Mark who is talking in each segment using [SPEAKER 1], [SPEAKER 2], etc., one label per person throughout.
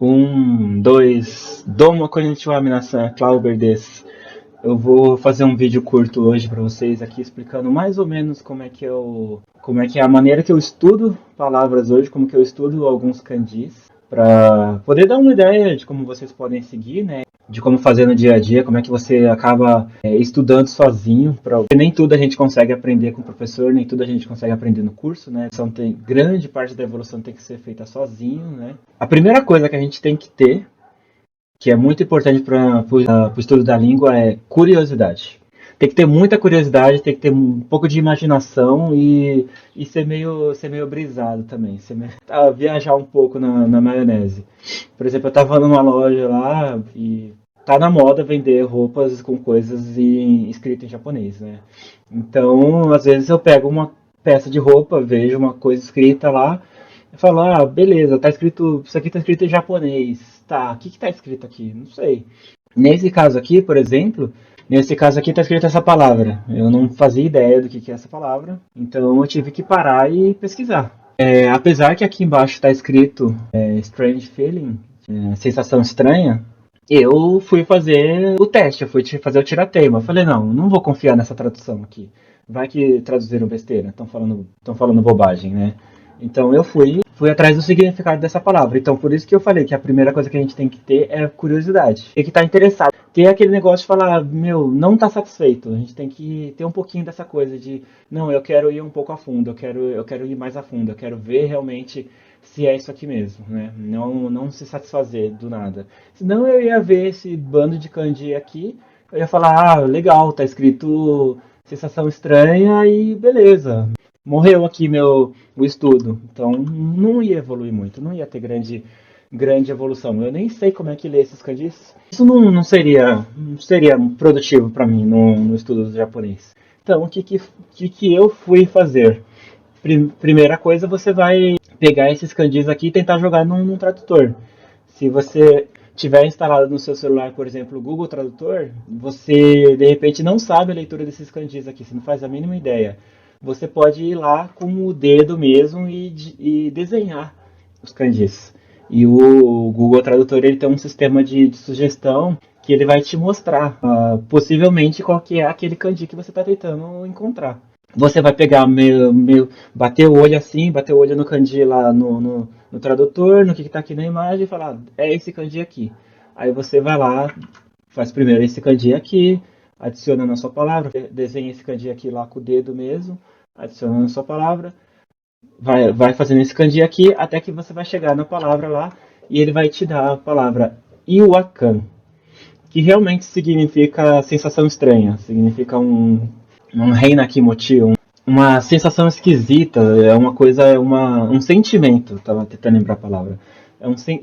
[SPEAKER 1] Domo konnichiwa minasan, Clauber desu. Eu vou fazer um vídeo curto hoje para vocês aqui explicando mais ou menos como é que é a maneira que eu estudo palavras hoje, como que eu estudo alguns kanjis, para poder dar uma ideia de como vocês podem seguir, né? De como fazer no dia a dia, como é que você acaba estudando sozinho, porque nem tudo a gente consegue aprender com o professor, nem tudo a gente consegue aprender no curso, né? Então grande parte da evolução tem que ser feita sozinho, né? A primeira coisa que a gente tem que ter, que é muito importante para o estudo da língua, é curiosidade. Tem que ter muita curiosidade, tem que ter um pouco de imaginação e ser meio brisado também. Viajar um pouco na maionese. Por exemplo, eu estava numa loja lá e tá na moda vender roupas com coisas escritas em japonês, né? Então, às vezes eu pego uma peça de roupa, vejo uma coisa escrita lá, e falo, ah, beleza, tá escrito, isso aqui tá escrito em japonês. Tá, o que que tá escrito aqui? Não sei. Nesse caso aqui, por exemplo, nesse caso aqui tá escrito essa palavra. Eu não fazia ideia do que é essa palavra, então eu tive que parar e pesquisar. Apesar que aqui embaixo está escrito Strange Feeling, sensação estranha, eu fui fazer o teste, eu fui fazer o tirateima. Eu falei, não vou confiar nessa tradução aqui. Vai que traduziram besteira, estão falando bobagem, né? Então eu fui atrás do significado dessa palavra. Então por isso que eu falei que a primeira coisa que a gente tem que ter é curiosidade. Tem que estar interessado. Ter aquele negócio de falar, meu, não está satisfeito. A gente tem que ter um pouquinho dessa coisa de, não, eu quero ir um pouco a fundo, eu quero ir mais a fundo, eu quero ver realmente se é isso aqui mesmo, né? Não se satisfazer do nada. Senão eu ia ver esse bando de kanji aqui, eu ia falar, ah, legal, tá escrito sensação estranha e beleza. Morreu aqui o estudo. Então não ia evoluir muito, não ia ter grande evolução. Eu nem sei como é que lê esses kanjis. Isso não seria produtivo para mim no estudo do japonês. Então, o que eu fui fazer? Primeira coisa, você vai pegar esses kanjis aqui e tentar jogar num tradutor. Se você tiver instalado no seu celular, por exemplo, o Google Tradutor, você de repente não sabe a leitura desses kanjis aqui, você não faz a mínima ideia. Você pode ir lá com o dedo mesmo e desenhar os kanjis. E o Google Tradutor ele tem um sistema de sugestão que ele vai te mostrar possivelmente qual que é aquele kanji que você está tentando encontrar. Você vai pegar bater o olho assim, bater o olho no kanji lá no tradutor, no que está aqui na imagem e falar, é esse kanji aqui. Aí você vai lá, faz primeiro esse kanji aqui, adiciona na sua palavra, desenha esse kanji aqui lá com o dedo mesmo, adiciona na sua palavra, vai fazendo esse kanji aqui até que você vai chegar na palavra lá e ele vai te dar a palavra Iwakan, que realmente significa sensação estranha, significa um reina kimochi, uma sensação esquisita, é uma coisa, um sentimento, estava tentando lembrar a palavra.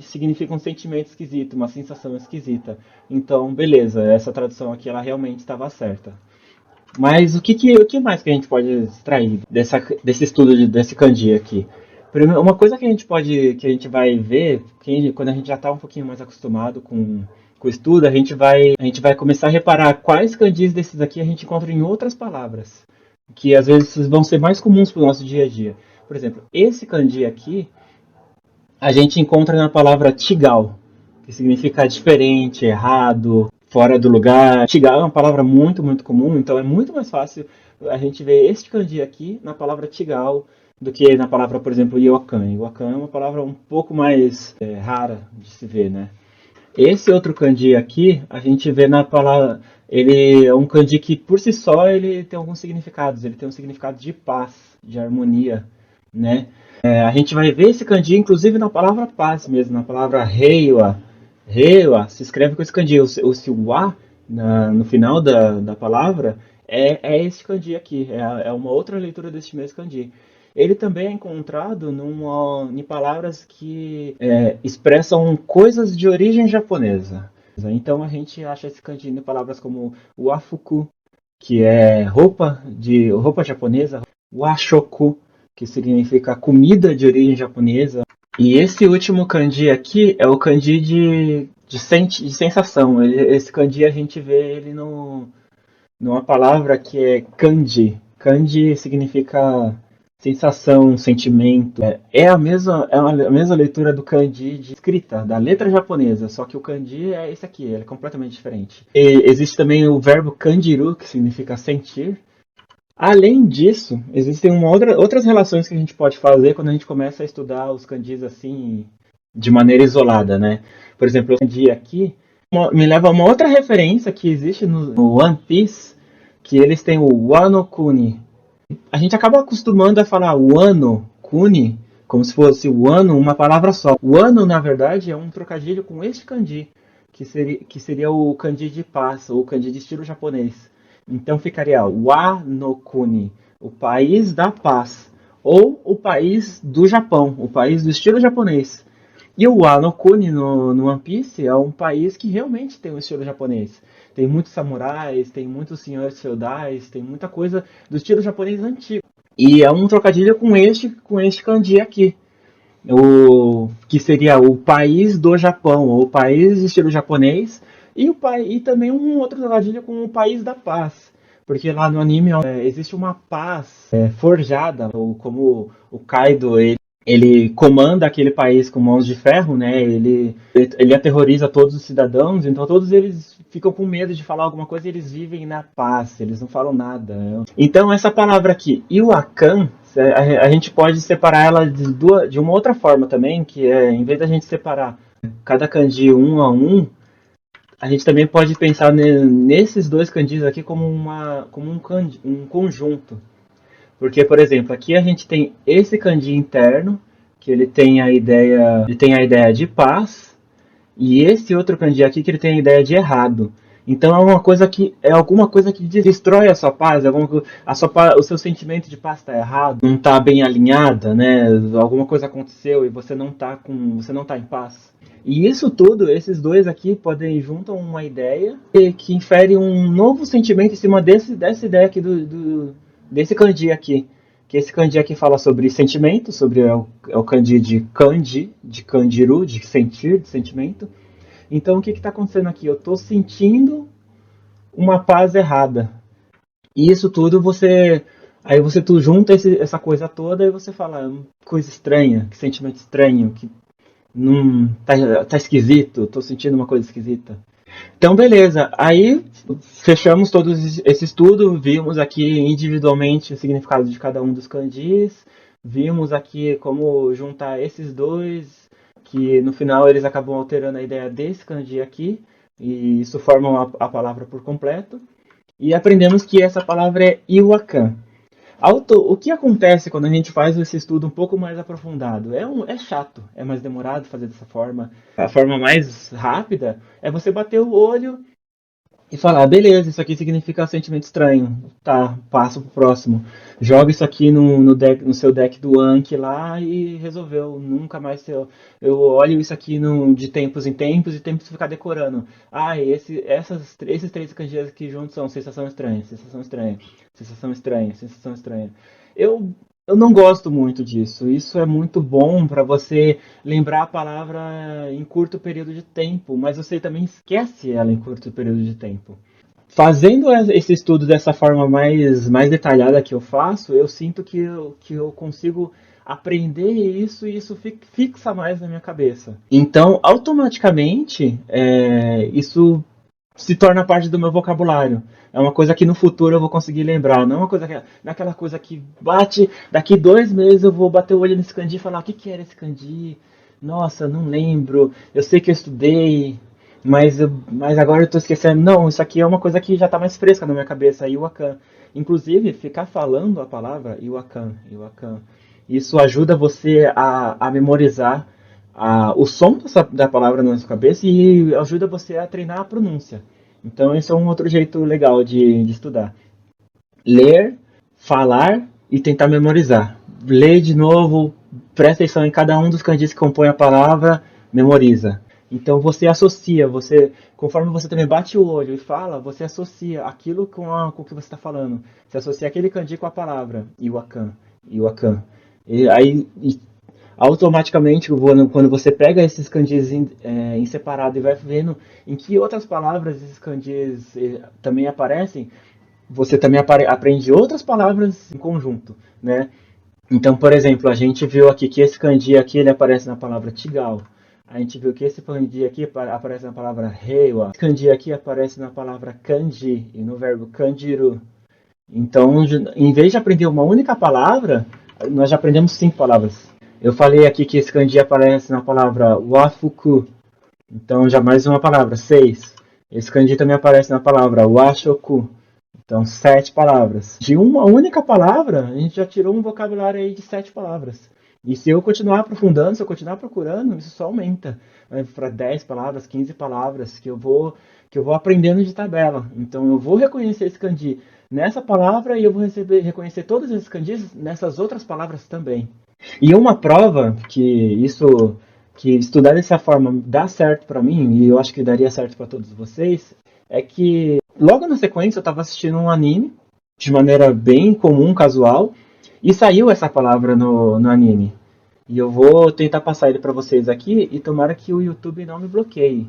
[SPEAKER 1] Significa um sentimento esquisito, uma sensação esquisita. Então, beleza, essa tradução aqui ela realmente estava certa. Mas o que mais que a gente pode extrair desse estudo desse kanji aqui? Uma coisa que a gente vai ver, quando a gente já está um pouquinho mais acostumado com o estudo, a gente vai começar a reparar quais kanjis desses aqui a gente encontra em outras palavras, que às vezes vão ser mais comuns para o nosso dia a dia. Por exemplo, esse kanji aqui, a gente encontra na palavra tigal, que significa diferente, errado, fora do lugar. Tigal é uma palavra muito, muito comum, então é muito mais fácil a gente ver este kanji aqui na palavra tigal do que na palavra, por exemplo, yokan. Yokan é uma palavra um pouco mais rara de se ver, né? Esse outro kanji aqui, a gente vê na palavra, ele é um kanji que por si só ele tem alguns significados. Ele tem um significado de paz, de harmonia, né? A gente vai ver esse kanji, inclusive na palavra paz mesmo, na palavra reiwa. Reiwa se escreve com esse kanji. O wa no final da palavra é esse kanji aqui. É uma outra leitura deste mesmo kanji. Ele também é encontrado em palavras que expressam coisas de origem japonesa. Então a gente acha esse kanji em palavras como wafuku, que é roupa japonesa, washoku, que significa comida de origem japonesa. E esse último kanji aqui é o kanji de sensação. Esse kanji a gente vê ele numa palavra que é kanji. Kanji significa sensação, sentimento. É a mesma leitura do kanji de escrita, da letra japonesa, só que o kanji é esse aqui, ele é completamente diferente. E existe também o verbo kanjiru, que significa sentir. Além disso, existem outras relações que a gente pode fazer quando a gente começa a estudar os kanjis assim, de maneira isolada, né? Por exemplo, o kanji aqui me leva a uma outra referência que existe no One Piece, que eles têm o Wano Kuni. A gente acaba acostumando a falar Wano Kuni como se fosse Wano uma palavra só. Wano, na verdade, é um trocadilho com este kanji, que seria o kanji de paz, ou o kanji de estilo japonês. Então ficaria Wa no Kuni, o país da paz, ou o país do Japão, o país do estilo japonês. E o Wano Kuni no One Piece é um país que realmente tem um estilo japonês. Tem muitos samurais, tem muitos senhores feudais, tem muita coisa do estilo japonês antigo. E é um trocadilho com este kanji aqui. Que seria o país do Japão, ou o país de estilo japonês, e também um outro trocadilho com o país da paz. Porque lá no anime existe uma paz forjada, ou como o Kaido ele comanda aquele país com mãos de ferro, né? Ele aterroriza todos os cidadãos, então todos eles ficam com medo de falar alguma coisa e eles vivem na paz, eles não falam nada. Então essa palavra aqui, Iwakan, a gente pode separar ela de uma outra forma também, que é, em vez da gente separar cada kanji um a um, a gente também pode pensar nesses dois kanjis aqui como um conjunto. Porque, por exemplo, aqui a gente tem esse kanji interno, que ele tem a ideia de paz, e esse outro kanji aqui que ele tem a ideia de errado. Então é alguma coisa que destrói a sua paz, o seu sentimento de paz está errado, não está bem alinhada, né? Alguma coisa aconteceu e você não tá em paz. E isso tudo, esses dois aqui podem juntam uma ideia que infere um novo sentimento em cima dessa ideia aqui desse kanji aqui. Que esse kanji aqui fala sobre sentimento, é o kanji de kanjiru, de sentir, de sentimento. Então o que está acontecendo aqui? Eu estou sentindo uma paz errada. E isso tudo Aí você tu junta essa coisa toda e você fala, coisa estranha, que sentimento estranho, que não tá esquisito, tô sentindo uma coisa esquisita. Então, beleza. Aí fechamos todo esse estudo, vimos aqui individualmente o significado de cada um dos kanjis, vimos aqui como juntar esses dois, que no final eles acabam alterando a ideia desse kanji aqui, e isso forma a palavra por completo. E aprendemos que essa palavra é Iwakan. O que acontece quando a gente faz esse estudo um pouco mais aprofundado? É chato, é mais demorado fazer dessa forma. A forma mais rápida é você bater o olho e falar, beleza, isso aqui significa sentimento estranho. Tá, passo pro próximo. Joga isso aqui no seu deck do Anki lá e resolveu. Nunca mais eu olho isso aqui de tempos em tempos e tento ficar decorando. Ah, esses três kanjis aqui juntos são sensação estranha, sensação estranha, sensação estranha, sensação estranha. Eu, eu não gosto muito disso. Isso é muito bom para você lembrar a palavra em curto período de tempo, mas você também esquece ela em curto período de tempo. Fazendo esse estudo dessa forma mais detalhada que eu faço, eu sinto que eu consigo aprender isso e isso fixa mais na minha cabeça. Então, automaticamente, isso se torna parte do meu vocabulário. É uma coisa que no futuro eu vou conseguir lembrar. Não é uma coisa naquela coisa que bate. Daqui 2 meses eu vou bater o olho nesse kanji e falar: o que, que era esse kanji? Nossa, não lembro. Eu sei que eu estudei, mas agora eu tô esquecendo. Não, isso aqui é uma coisa que já tá mais fresca na minha cabeça. Iwakan. Inclusive, ficar falando a palavra Iwakan, Iwakan. Isso ajuda você a memorizar o som da palavra na sua cabeça e ajuda você a treinar a pronúncia. Então, esse é um outro jeito legal de estudar. Ler, falar e tentar memorizar. Lê de novo, presta atenção em cada um dos kanjis que compõem a palavra, memoriza. Então você associa, conforme você também bate o olho e fala, você associa aquilo com o que você está falando. Você associa aquele kanji com a palavra Iwakan, Iwakan. E aí automaticamente, quando você pega esses kanjis em separado e vai vendo em que outras palavras esses kanjis também aparecem, você também aprende outras palavras em conjunto, né? Então, por exemplo, a gente viu aqui que esse kanji aqui ele aparece na palavra tigal. A gente viu que esse kanji aqui aparece na palavra reiwa. Esse kanji aqui aparece na palavra kanji e no verbo kanjiru. Então, em vez de aprender uma única palavra, nós já aprendemos 5 palavras. Eu falei aqui que esse kanji aparece na palavra wafuku. Então, já mais uma palavra, 6. Esse kanji também aparece na palavra washoku. Então, 7 palavras. De uma única palavra, a gente já tirou um vocabulário aí de 7 palavras. E se eu continuar aprofundando, se eu continuar procurando, isso só aumenta. Para 10 palavras, 15 palavras, que eu vou aprendendo de tabela. Então, eu vou reconhecer esse kanji nessa palavra e eu vou reconhecer todos esses kanjis nessas outras palavras também. E uma prova que estudar dessa forma dá certo para mim, e eu acho que daria certo para todos vocês, é que logo na sequência eu estava assistindo um anime de maneira bem comum, casual, e saiu essa palavra no anime. E eu vou tentar passar ele para vocês aqui e tomara que o YouTube não me bloqueie.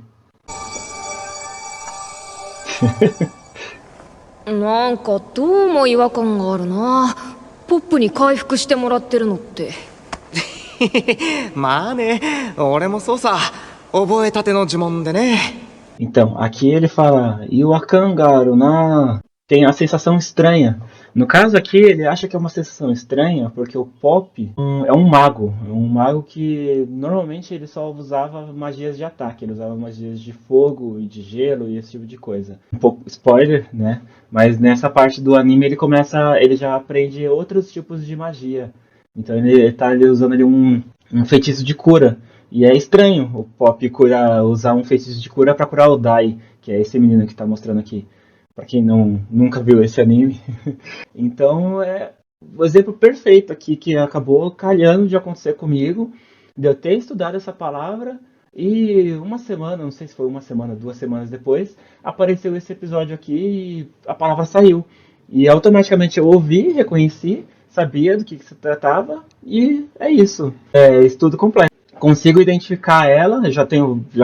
[SPEAKER 2] なんかどうも違和感があるな。ポップに回復してもらってるのって。
[SPEAKER 3] まあね、俺もそうさ。覚えたての呪文でね。
[SPEAKER 1] Então, aqui ele fala Iwakangaru na. Tem a sensação estranha. No caso aqui, ele acha que é uma sensação estranha porque o Pop é um mago. É um mago que normalmente ele só usava magias de ataque. Ele usava magias de fogo e de gelo e esse tipo de coisa. Um pouco spoiler, né? Mas nessa parte do anime ele já aprende outros tipos de magia. Então ele tá ali usando ali um feitiço de cura. E é estranho o Pop usar um feitiço de cura pra curar o Dai, que é esse menino que tá mostrando aqui. Pra quem nunca viu esse anime. Então é o exemplo perfeito aqui que acabou calhando de acontecer comigo, de eu ter estudado essa palavra e uma semana, não sei se foi uma semana, 2 semanas depois, apareceu esse episódio aqui e a palavra saiu. E automaticamente eu ouvi, reconheci, sabia do que se tratava e é isso. É estudo completo. Consigo identificar ela, já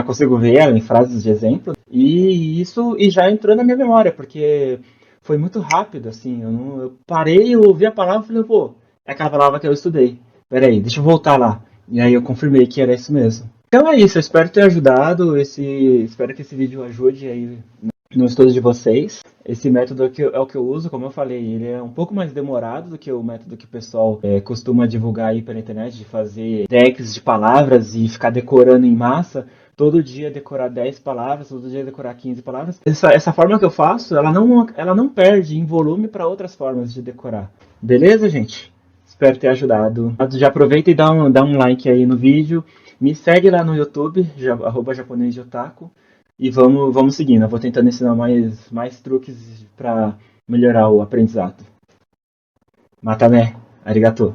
[SPEAKER 1] consigo ver ela em frases de exemplo, e já entrou na minha memória, porque foi muito rápido, assim, eu parei, eu ouvi a palavra e falei, pô, é aquela palavra que eu estudei. Peraí, deixa eu voltar lá. E aí eu confirmei que era isso mesmo. Então é isso, eu espero ter ajudado, espero que esse vídeo ajude aí no estudo de vocês. Esse método é o que eu uso, como eu falei, ele é um pouco mais demorado do que o método que o pessoal costuma divulgar aí pela internet, de fazer decks de palavras e ficar decorando em massa. Todo dia decorar 10 palavras, todo dia decorar 15 palavras. Essa forma que eu faço, ela não perde em volume para outras formas de decorar. Beleza, gente? Espero ter ajudado. Já aproveita e dá um like aí no vídeo. Me segue lá no YouTube, @japonês de otaku. E vamos seguindo. Eu vou tentando ensinar mais truques para melhorar o aprendizado. Mata né? Arigato.